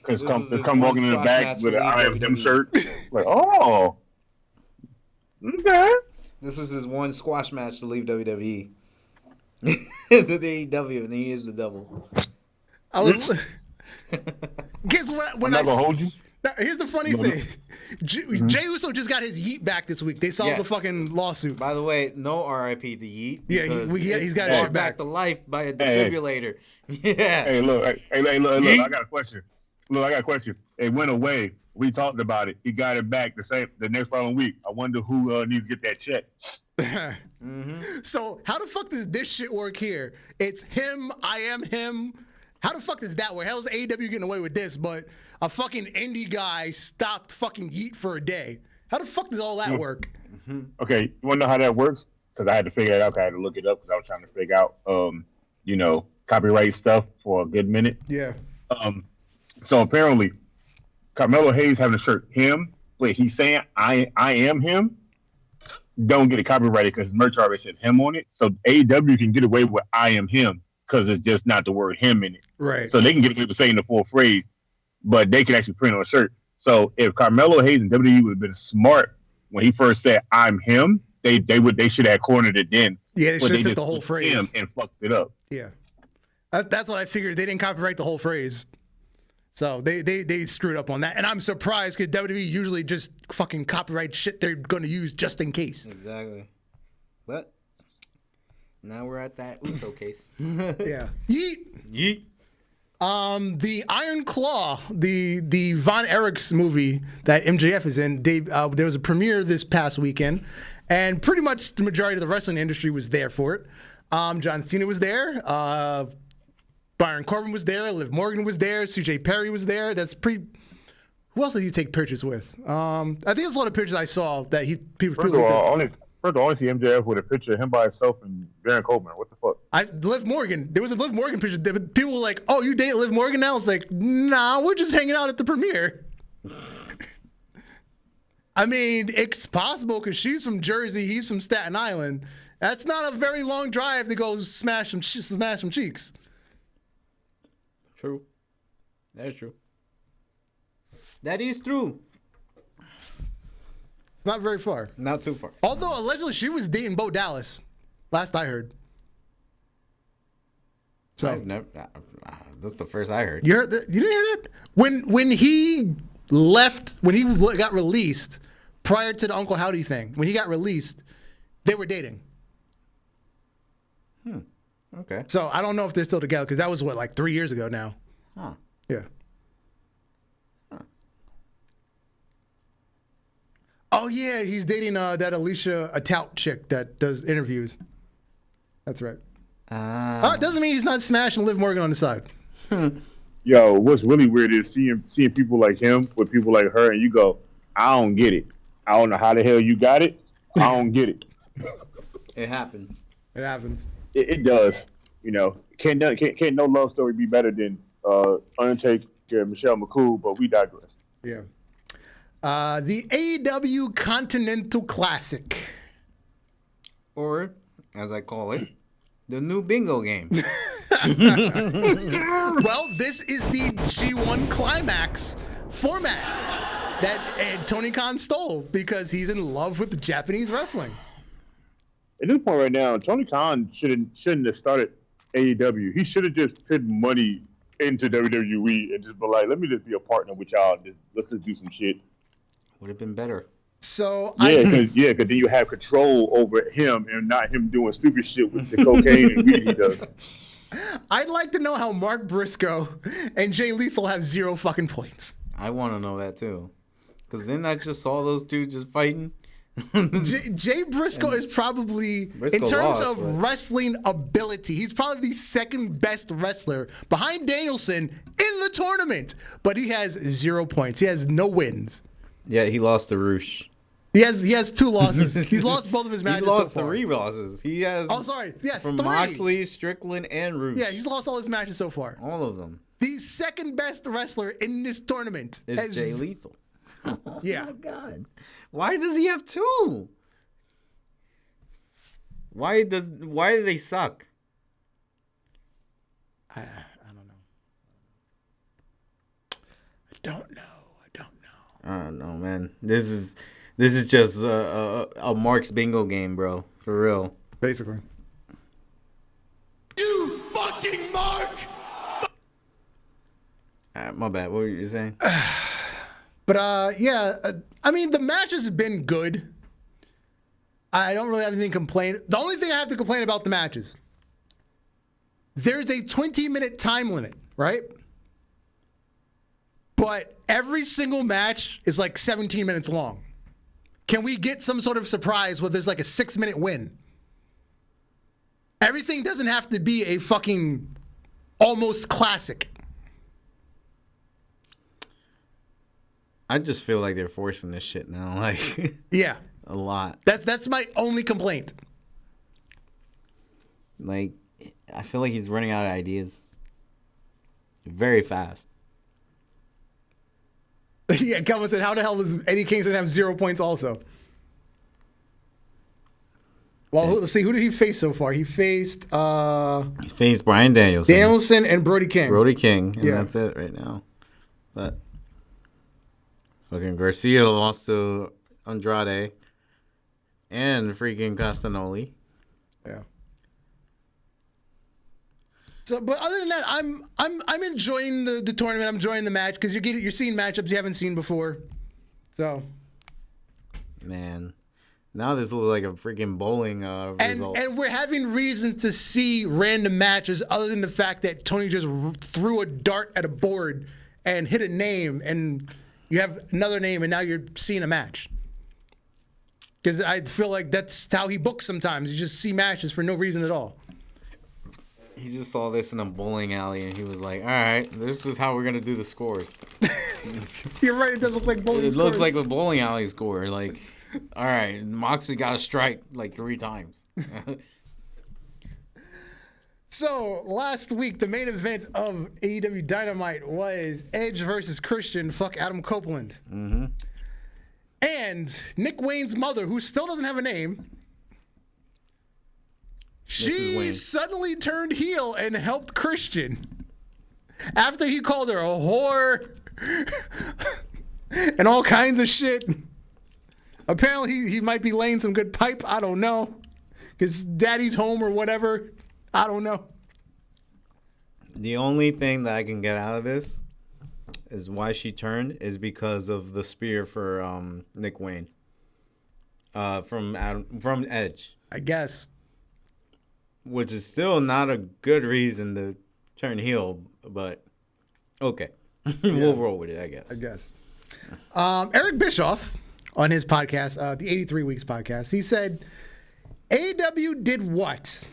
Because come walking in the back with an "I am him" shirt. Like, oh, okay. This was his one squash match to leave WWE. The AEW, and he is the double. Guess what? I'm not gonna hold you. Now, here's the funny thing. Jey Uso just got his yeet back this week. They solved the fucking lawsuit. By the way, no RIP to Yeet. Yeah, he's got it back to life by a defibrillator. Yeah. Hey, look. I got a question. It went away. We talked about it. He got it back the next following week. I wonder who needs to get that check. So how the fuck does this shit work here? It's him. I am him. How the fuck does that work? How's AEW getting away with this, but a fucking indie guy stopped fucking Yeet for a day? How the fuck does all that work? Okay, you want to know how that works? Because I had to figure it out. I had to look it up because I was trying to figure out, copyright stuff for a good minute. Yeah. So apparently, Carmelo Hayes having a shirt, him, but he's saying I am him. Don't get it copyrighted because merch already says him on it. So AEW can get away with I am him because it's just not the word him in it. Right. So they can get away with saying the full phrase, but they can actually print on a shirt. So if Carmelo Hayes and WWE would have been smart when he first said I'm him, they should have cornered it then. Yeah, they should have took just the whole phrase him and fucked it up. Yeah. That's what I figured. They didn't copyright the whole phrase. So they screwed up on that. And I'm surprised because WWE usually just fucking copyright shit they're going to use just in case. Exactly. But now we're at that Uso case. Yeah. Yeet. Yeet. The Iron Claw, the Von Erichs movie that MJF is in, there was a premiere this past weekend, and pretty much the majority of the wrestling industry was there for it. John Cena was there. Baron Corbin was there. Liv Morgan was there. CJ Perry was there. Who else did you take pictures with? I think there's a lot of pictures I saw that people First of all, only see MJF with a picture of him by himself and Baron Corbin. What the fuck? Liv Morgan. There was a Liv Morgan picture. People were like, "Oh, you date Liv Morgan now?" It's like, nah, we're just hanging out at the premiere. I mean, it's possible because she's from Jersey, he's from Staten Island. That's not a very long drive to go smash some cheeks. True. That is true. That is true. Not very far. Not too far. Although allegedly she was dating Bo Dallas, last I heard. So I've never. That's the first I heard. You heard that? You didn't hear that? When he left, when he got released, prior to the Uncle Howdy thing, when he got released, they were dating. Okay. So I don't know if they're still together because that was like 3 years ago now. Huh. Yeah. Oh yeah, he's dating that Alicia Tout chick that does interviews. That's right. It doesn't mean he's not smashing Liv Morgan on the side. Yo, what's really weird is seeing people like him with people like her, and you go, I don't get it. I don't know how the hell you got it. I don't get it. It happens. It happens. It does. You know, can't no love story be better than Undertaker and Michelle McCool, but we digress. Yeah. The AEW Continental Classic. Or, as I call it, the new bingo game. Well, this is the G1 Climax format that Tony Khan stole because he's in love with Japanese wrestling. At this point right now, Tony Khan shouldn't have started AEW. He should have just put money into WWE and just be like, let me just be a partner with y'all. Let's just do some shit. Would have been better. So because then you have control over him and not him doing stupid shit with the cocaine and weed he does. I'd like to know how Mark Briscoe and Jay Lethal have 0 fucking points. I want to know that too. Because then I just saw those two just fighting. Jay Briscoe is probably, Briscoe in terms lost, of wrestling ability, he's probably the second best wrestler behind Danielson in the tournament. But he has 0 points. He has no wins. Yeah, he lost to Roosh. He has 2 losses. He's lost both of his matches. He lost so far. 3 losses. He has. Oh, sorry. Yes, from 3. Moxley, Strickland, and Roosh. Yeah, he's lost all his matches so far. All of them. The second best wrestler in this tournament is Jay Lethal. Yeah. Oh my God. Why does he have 2? Why do they suck? I don't know. I don't know. I don't know, man. This is just a Mark's bingo game, bro. For real. Basically. You fucking Mark! My bad. What were you saying? But yeah, I mean, the match has been good. I don't really have anything to complain. The only thing I have to complain about the matches, there's a 20-minute time limit, right? But every single match is like 17 minutes long. Can we get some sort of surprise where there's like a 6-minute win? Everything doesn't have to be a fucking almost classic. I just feel like they're forcing this shit now. Like, Yeah. a lot. That's my only complaint. Like, I feel like he's running out of ideas very fast. Yeah, Kelvin said, how the hell does Eddie Kingston have 0 points also? Well, let's see. Who did he face so far? He faced Bryan Danielson. Danielson and Brody King. Brody King, and Yeah. that's it right now. But fucking Garcia lost to Andrade and freaking Castagnoli. Yeah. So, but other than that, I'm enjoying the tournament. I'm enjoying the match because you're seeing matchups you haven't seen before. So, Man, now this looks like a freaking bowling result. and we're having reasons to see random matches other than the fact that Tony just threw a dart at a board and hit a name, and you have another name, and now you're seeing a match. Because I feel like that's how he books sometimes. You just see matches for no reason at all. He just saw this in a bowling alley, and he was like, all right, this is how we're going to do the scores. You're right. It does look like bowling It scores. looks like a bowling alley score. Like, all right, Moxley got a strike like 3 times. So, last week, the main event of AEW Dynamite was Edge versus Christian. Fuck Adam Copeland. Mm-hmm. And Nick Wayne's mother, who still doesn't have a name, she Wayne. suddenly turned heel and helped Christian. After he called her a whore and all kinds of shit. Apparently, he might be laying some good pipe. I don't know. Because daddy's home or whatever. I don't know. The only thing that I can get out of this is why she turned is because of the spear for Nick Wayne from Edge, I guess. which is still not a good reason to turn heel, but okay, we'll roll with it, I guess. I guess. Eric Bischoff on his podcast, the 83 Weeks podcast, he said, AEW did what?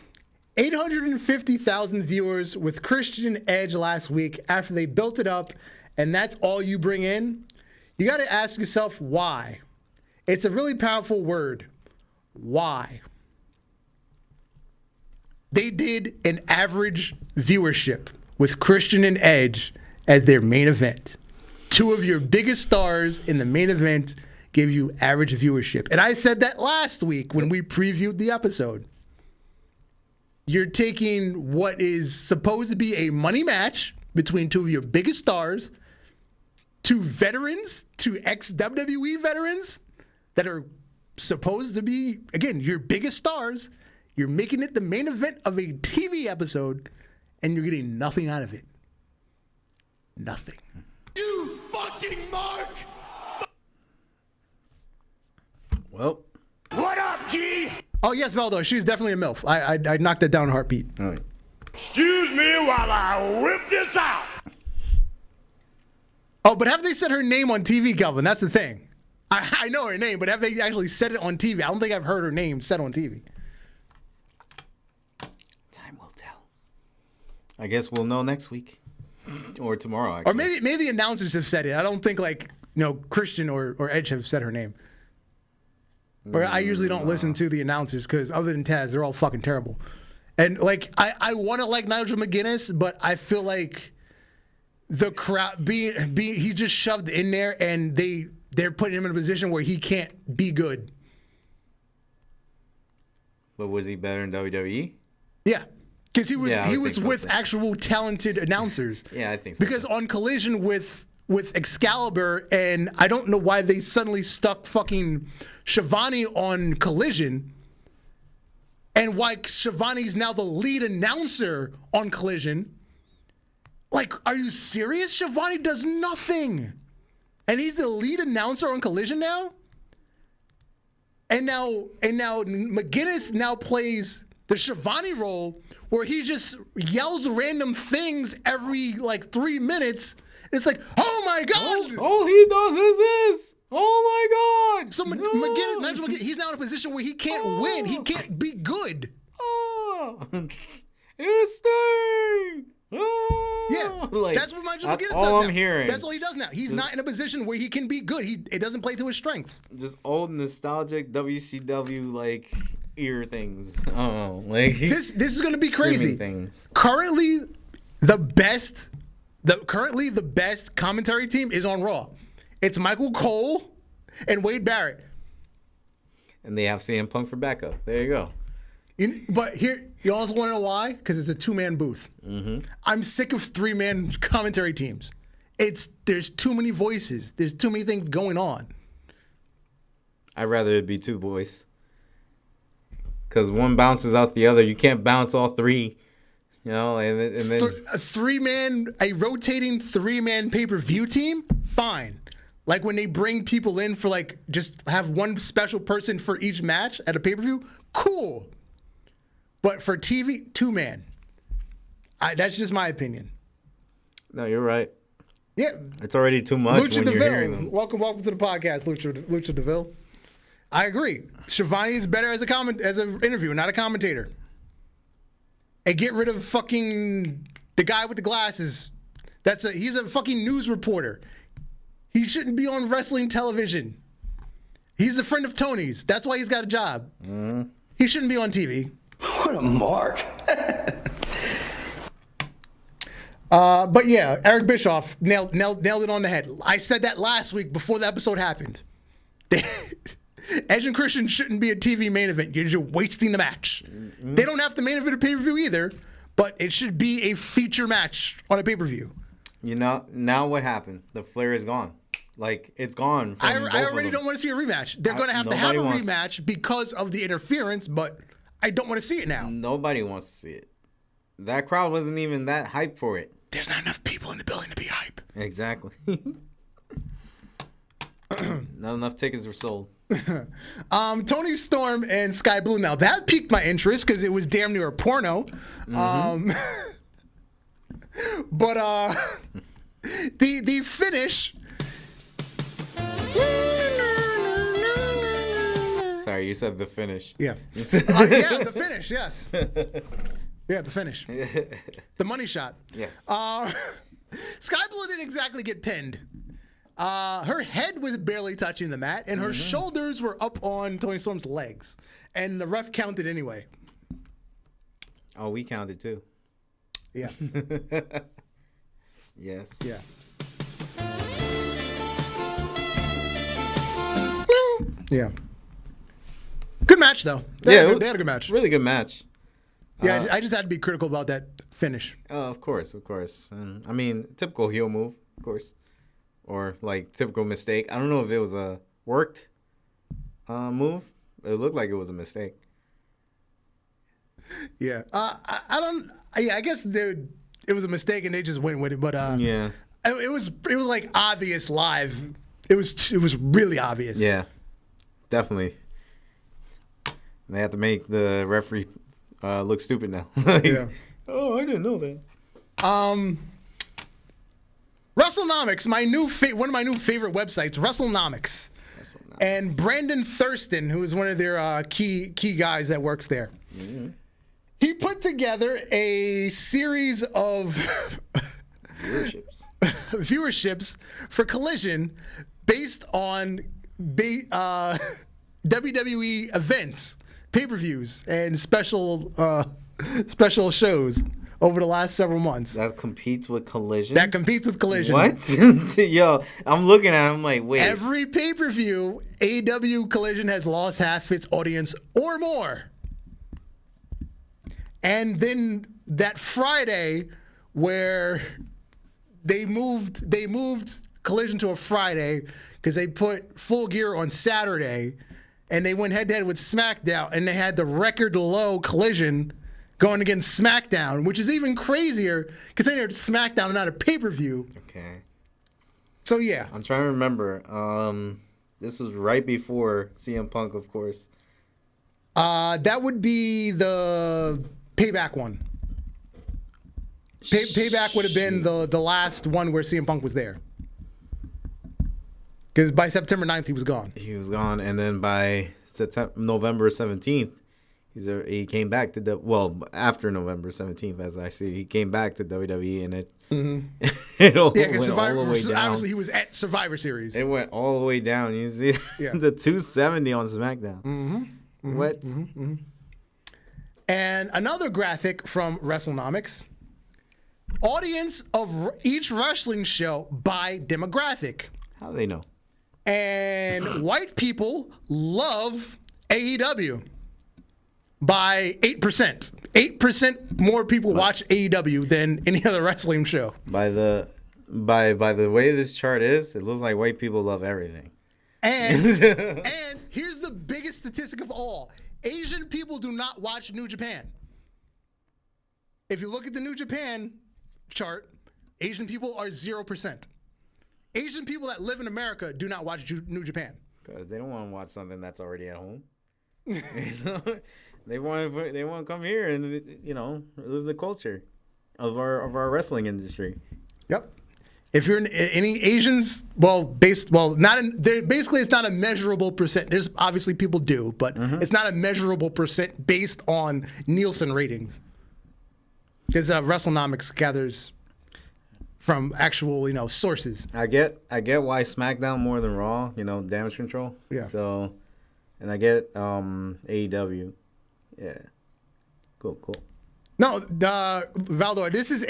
850,000 viewers with Christian Edge last week after they built it up, and that's all you bring in? You got to ask yourself why. It's a really powerful word. Why? They did an average viewership with Christian and Edge as their main event. 2 of your biggest stars in the main event give you average viewership. And I said that last week when we previewed the episode. You're taking what is supposed to be a money match between 2 of your biggest stars, 2 veterans, 2 ex-WWE veterans that are supposed to be, again, your biggest stars. You're making it the main event of a TV episode, and you're getting nothing out of it. Nothing. You fucking mark! Well, What up, G? Oh, yes, Valdo, she's definitely a MILF. I knocked that down in a heartbeat. all right. Excuse me while I whip this out. Oh, but have they said her name on TV, Kelvin? That's the thing. I know her name, but have they actually said it on TV? I don't think I've heard her name said on TV. Time will tell. I guess we'll know next week or tomorrow. Actually. Or maybe the announcers have said it. I don't think Christian or Edge have said her name. Or I usually don't listen to the announcers because other than Taz, they're all fucking terrible. And I want to like Nigel McGuinness, but I feel like the crowd being he's just shoved in there, and they're putting him in a position where he can't be good. But was he better in WWE? Yeah, because he was Yeah, I would with think so, too. actual talented announcers. Yeah, I think so. Because on Collision with Excalibur, and I don't know why they suddenly stuck fucking Shivani on Collision, and why Shivani's now the lead announcer on Collision. Like, are you serious? Shivani does nothing. And he's the lead announcer on Collision now? And now McGinnis now plays the Shivani role where he just yells random things every 3 minutes. It's like, oh my God! All he does is this. Oh my God! So McGinnis, he's now in a position where he can't win. He can't be good. It's Sting. Yeah, that's what Nigel McGinnis does all I'm now. hearing. That's all he does now. He's not in a position where he can be good. It doesn't play to his strengths. Just old nostalgic WCW ear things. This is gonna be crazy. Things. Currently, the best commentary team is on Raw. It's Michael Cole and Wade Barrett. And they have CM Punk for backup. There you go. But here, you also want to know why? Because it's a 2-man booth. Mm-hmm. I'm sick of 3-man commentary teams. There's too many voices. There's too many things going on. I'd rather it be 2 boys. Because one bounces out the other. You can't bounce all 3. You know, and then a rotating 3-man pay-per-view team, fine. Like when they bring people in for just have one special person for each match at a pay-per-view, cool. But for TV, 2-man. That's just my opinion. No, you're right. Yeah. It's already too much Lucha when DeVille. you're hearing them. Welcome to the podcast, Lucha DeVille. I agree. Shivani is better as an interviewer, not a commentator. And get rid of fucking the guy with the glasses. He's a fucking news reporter. He shouldn't be on wrestling television. He's a friend of Tony's. That's why he's got a job. Mm-hmm. He shouldn't be on TV. What a mark. But yeah, Eric Bischoff nailed it on the head. I said that last week before the episode happened. Edge and Christian shouldn't be a TV main event. You're just wasting the match. Mm-hmm. They don't have to main event a pay-per-view either, but it should be a feature match on a pay-per-view. You know, now what happened? The Flair is gone. It's gone. I already don't want to see a rematch. They're going to have a rematch because of the interference, but I don't want to see it now. Nobody wants to see it. That crowd wasn't even that hyped for it. There's not enough people in the building to be hype. Exactly. Not enough tickets were sold. Tony Storm and Sky Blue. Now that piqued my interest because it was damn near a porno. Mm-hmm. But the finish. Sorry, you said the finish. Yeah. Yeah, the finish. Yes. Yeah, the finish. The money shot. Yes. Sky Blue didn't exactly get pinned. Her head was barely touching the mat, and her shoulders were up on Tony Storm's legs. And the ref counted anyway. Oh, we counted too. Yeah. Yes. Yeah. Yeah. Good match, though. They had a good match. Really good match. Yeah, I just had to be critical about that finish. Of course. I mean, typical heel move, of course. Or, typical mistake. I don't know if it was a worked move. It looked like it was a mistake. Yeah. I guess it was a mistake and they just went with it. But yeah. It was obvious live. It was really obvious. Yeah. Definitely. They have to make the referee look stupid now. Yeah. Oh, I didn't know that. WrestleNomics, one of my new favorite websites, WrestleNomics. And Brandon Thurston, who is one of their key guys that works there. Mm-hmm. He put together a series of viewerships for Collision based on WWE events, pay-per-views, and special shows over the last several months. That competes with Collision? That competes with Collision. What? Yo, I'm looking at it, I'm like, wait. Every pay-per-view, AEW Collision has lost half its audience or more. And then that Friday where they moved Collision to a Friday because they put Full Gear on Saturday, and they went head-to-head with SmackDown, and they had the record low Collision going against SmackDown, which is even crazier considering it's SmackDown and not a pay-per-view. Okay. So yeah, I'm trying to remember. This was right before CM Punk, of course. that would be the Payback one. Payback would have been the last one where CM Punk was there. Because by September 9th, he was gone. He was gone, and then by November 17th, he came back to after November 17th, as I see, he came back to WWE, and it went all the way down. Obviously, he was at Survivor Series. It went all the way down. You see the 270 on SmackDown. What? And another graphic from WrestleNomics. Audience of each wrestling show by demographic. How do they know? And white people love AEW by 8%. 8% more people watch AEW than any other wrestling show. By the way this chart is, it looks like white people love everything. And here's the biggest statistic of all. Asian people do not watch New Japan. If you look at the New Japan chart, Asian people are 0%. Asian people that live in America do not watch New Japan. Because they don't want to watch something that's already at home. They want to come here and live the culture of our wrestling industry. Yep. If you're in any Asians, basically it's not a measurable percent. There's obviously people do, but it's not a measurable percent based on Nielsen ratings. Because WrestleNomics gathers from actual, sources. I get why SmackDown more than Raw, damage control. Yeah. So, and I get AEW. Yeah. Cool. No, Valdor, this is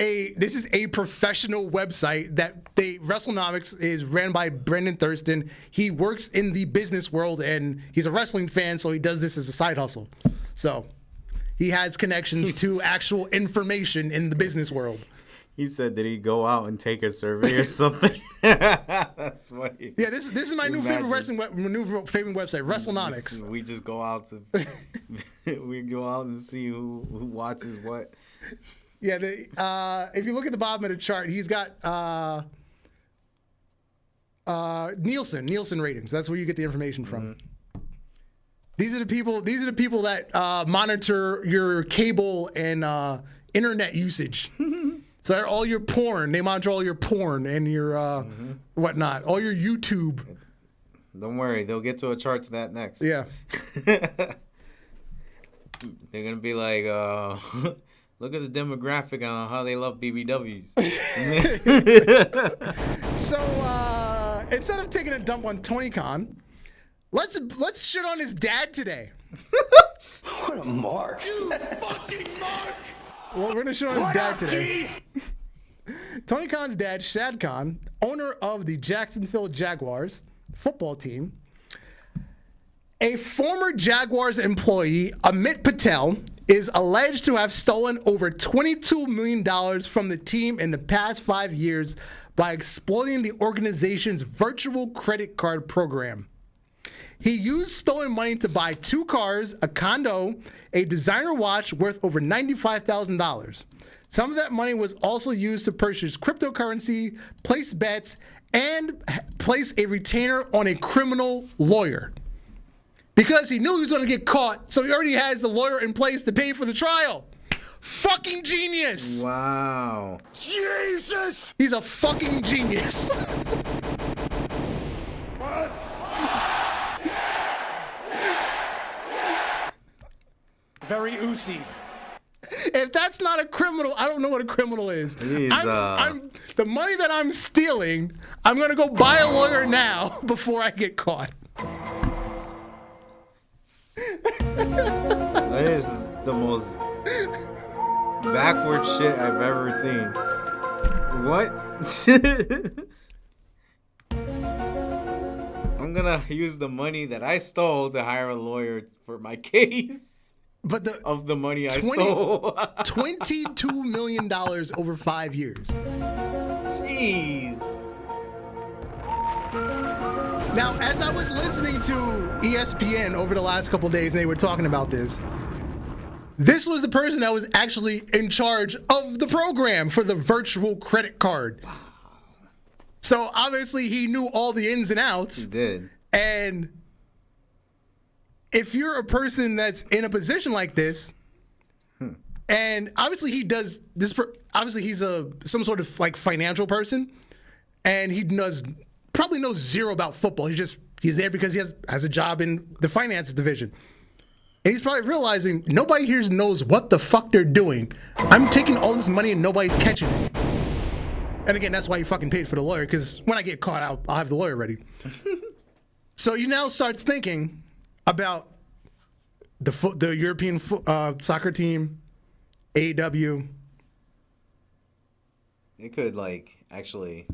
a professional website that WrestleNomics is ran by Brendan Thurston. He works in the business world and he's a wrestling fan, so he does this as a side hustle. So he has connections to actual information in the business world. He said, did he go out and take a survey or something? That's funny. Yeah, this is my new favorite website, WrestleNomics. We just go out and see who watches what. Yeah, if you look at the bottom of the chart, he's got Nielsen ratings. That's where you get the information from. These are the people that monitor your cable and internet usage. So all your porn, they monitor all your porn and your whatnot, all your YouTube. Don't worry, they'll get to a chart to that next. Yeah. They're going to be like, look at the demographic on how they love BBWs. So instead of taking a dump on Tony Khan, let's shit on his dad today. What a mark. You fucking mark! Well, we're going to show his dad today. Tony Khan's dad, Shad Khan, owner of the Jacksonville Jaguars football team, a former Jaguars employee, Amit Patel, is alleged to have stolen over $22 million from the team in the past 5 years by exploiting the organization's virtual credit card program. He used stolen money to buy 2 cars, a condo, a designer watch worth over $95,000. Some of that money was also used to purchase cryptocurrency, place bets, and place a retainer on a criminal lawyer. Because he knew he was going to get caught, so he already has the lawyer in place to pay for the trial. Fucking genius! Wow. Jesus! He's a fucking genius. Very oozy. If that's not a criminal, I don't know what a criminal is. He's, the money that I'm stealing, I'm going to go buy a lawyer now before I get caught. That is the most backward shit I've ever seen. What? I'm going to use the money that I stole to hire a lawyer for my case. But Of the money I stole. $22 million over 5 years. Jeez. Now, as I was listening to ESPN over the last couple of days, and they were talking about this was the person that was actually in charge of the program for the virtual credit card. Wow. So obviously he knew all the ins and outs. He did. And if you're a person that's in a position like this, and obviously he does this. Obviously he's some sort of like financial person, and he probably knows zero about football. He's there because he has a job in the finance division, and he's probably realizing nobody here knows what the fuck they're doing. I'm taking all this money and nobody's catching it. And again, that's why he fucking paid for the lawyer, because when I get caught out, I'll have the lawyer ready. So you now start thinking about the European soccer team, AEW. It could actually,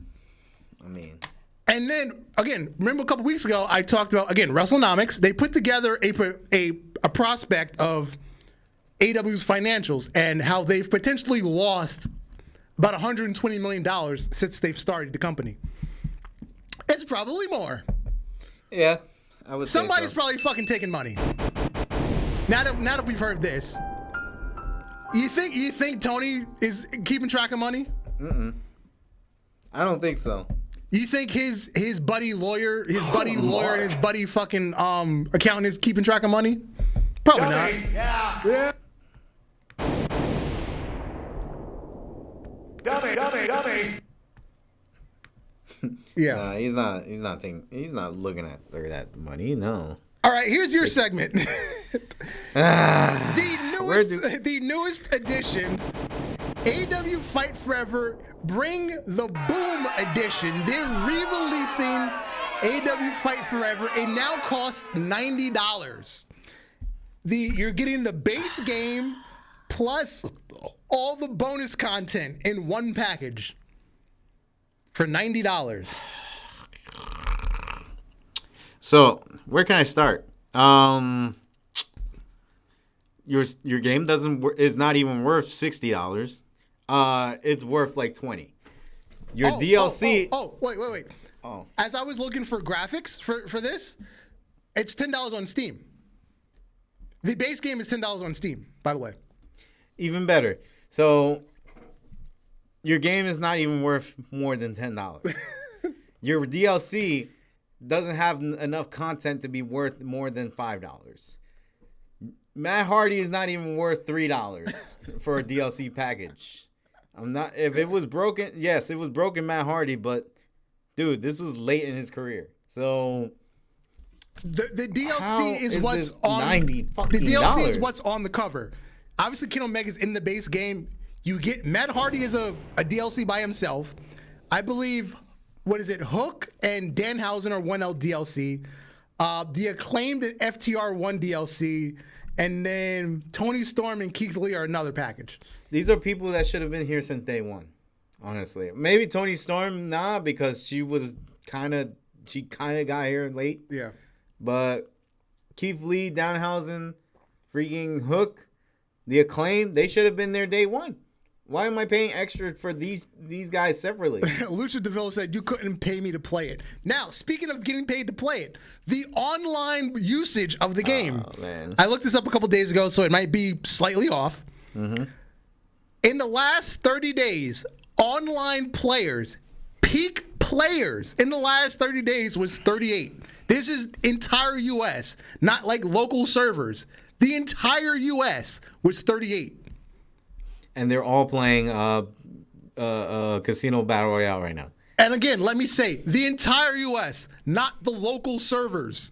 I mean. And then again, remember a couple weeks ago I talked about WrestleNomics. They put together a prospect of AEW's financials and how they've potentially lost about $120 million since they've started the company. It's probably more. Yeah, I would say Somebody's so. probably fucking taking money. Now that we've heard this, you think Tony is keeping track of money? I don't think so. You think his buddy lawyer and his buddy fucking accountant is keeping track of money? Probably not. Yeah. Dummy. Yeah. Nah, he's not looking at that money. No. All right, here's your segment. The newest edition, AEW Fight Forever, Bring the Boom edition. They're re-releasing AEW Fight Forever. It now costs $90. You're getting the base game plus all the bonus content in one package for $90. So where can I start? Your game is not even worth $60. It's worth like $20. Your DLC. Wait. Oh. As I was looking for graphics for this, it's $10 on Steam. The base game is $10 on Steam, by the way. Even better. So your game is not even worth more than $10. Your DLC doesn't have enough content to be worth more than $5. Matt Hardy is not even worth $3 for a DLC package. If it was broken, yes, it was broken Matt Hardy, but dude, this was late in his career. So the DLC is what's on $90 fucking the DLC dollars. is what's on the cover. Obviously, Kenny Omega's in the base game. You get Matt Hardy as a DLC by himself. I believe, Hook and Danhausen are 1L DLC. The Acclaimed and FTR 1 DLC. And then Tony Storm and Keith Lee are another package. These are people that should have been here since day one, honestly. Maybe Tony Storm, because she kind of got here late. Yeah. But Keith Lee, Danhausen, freaking Hook, the Acclaim, they should have been there day one. Why am I paying extra for these guys separately? Lucha DeVille said, you couldn't pay me to play it. Now, speaking of getting paid to play it, the online usage of the game. Oh, man. I looked this up a couple days ago, so it might be slightly off. Mm-hmm. In the last 30 days, online players, peak players in the last 30 days was 38. This is entire U.S., not like local servers. The entire U.S. was 38. And they're all playing Casino Battle Royale right now. And again, let me say, the entire U.S., not the local servers.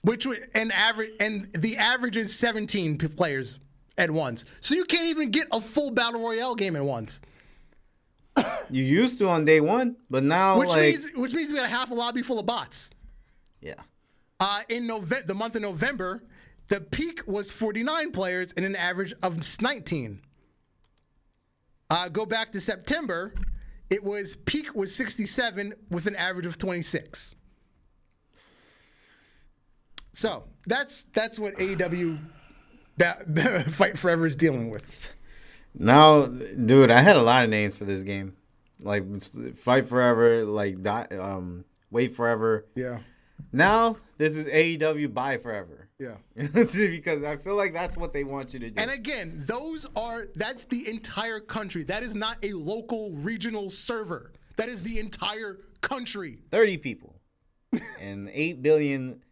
And the average is 17 players at once. So you can't even get a full Battle Royale game at once. You used to on day one, but now which means we got half a lobby full of bots. Yeah. In the month of November, the peak was 49 players and an average of 19. Go back to September, peak was 67 with an average of 26. So that's what AEW Fight Forever is dealing with. Now, dude, I had a lot of names for this game, like Fight Forever, Wait Forever. Yeah. Now this is AEW buy forever. Yeah. Because I feel like that's what they want you to do. And again, that's the entire country. That is not a local regional server. That is the entire country. 30 people and 8 billion,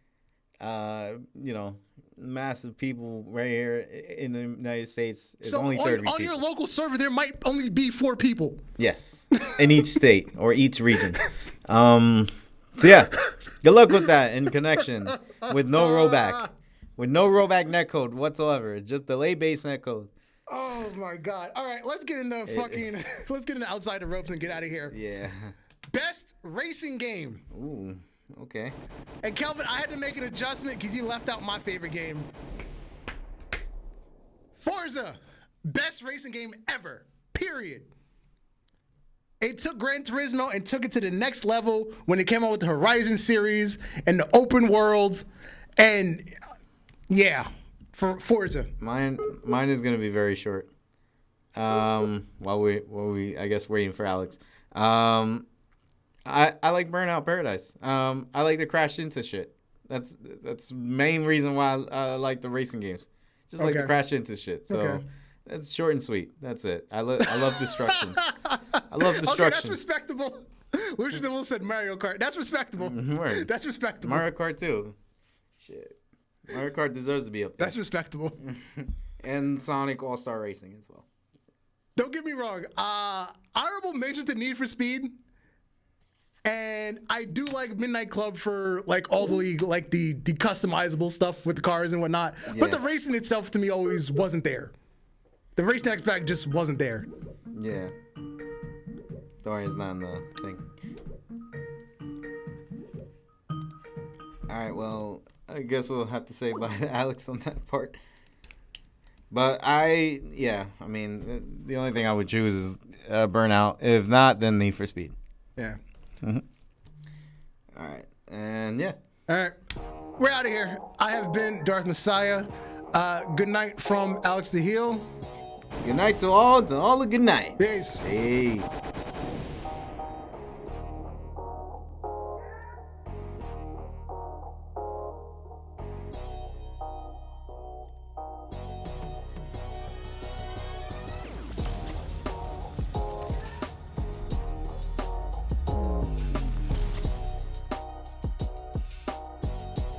massive people right here in the United States. It's only 30 people. On your local server, there might only be 4 people. Yes, in each state or each region. So yeah, good luck with that in connection with no rollback. With no rollback netcode whatsoever. It's just delay-based netcode. Oh my God. All right, let's get into let's get into outside the ropes and get out of here. Yeah. Best racing game. Ooh, okay. And Kelvin, I had to make an adjustment because you left out my favorite game. Forza. Best racing game ever. Period. It took Gran Turismo and took it to the next level when it came out with the Horizon series and the open world. And yeah, for Forza. Mine is gonna be very short. While we I guess waiting for Alex. I like Burnout Paradise. I like to crash into shit. That's the main reason why I like the racing games. Just like to crash into shit. So that's short and sweet. That's it. I love destructions. I love destruction. Okay, that's respectable. Lucian Will said Mario Kart. That's respectable. Word. That's respectable. Mario Kart too. Shit. Mario Kart deserves to be up there. That's respectable. And Sonic All-Star Racing as well. Don't get me wrong. Honorable mention to Need for Speed. And I do like Midnight Club for like all the the customizable stuff with the cars and whatnot. Yeah. But the racing itself to me always wasn't there. The racing aspect just wasn't there. Yeah. Story's not in the thing. Alright, well, I guess we'll have to say bye to Alex on that part. But the only thing I would choose is Burnout. If not, then Need for Speed. Yeah. Mm-hmm. Alright, and yeah. Alright, we're out of here. I have been Darth Messiah. Good night from Alex the Heel. Good night to all. A good night. Peace. Peace.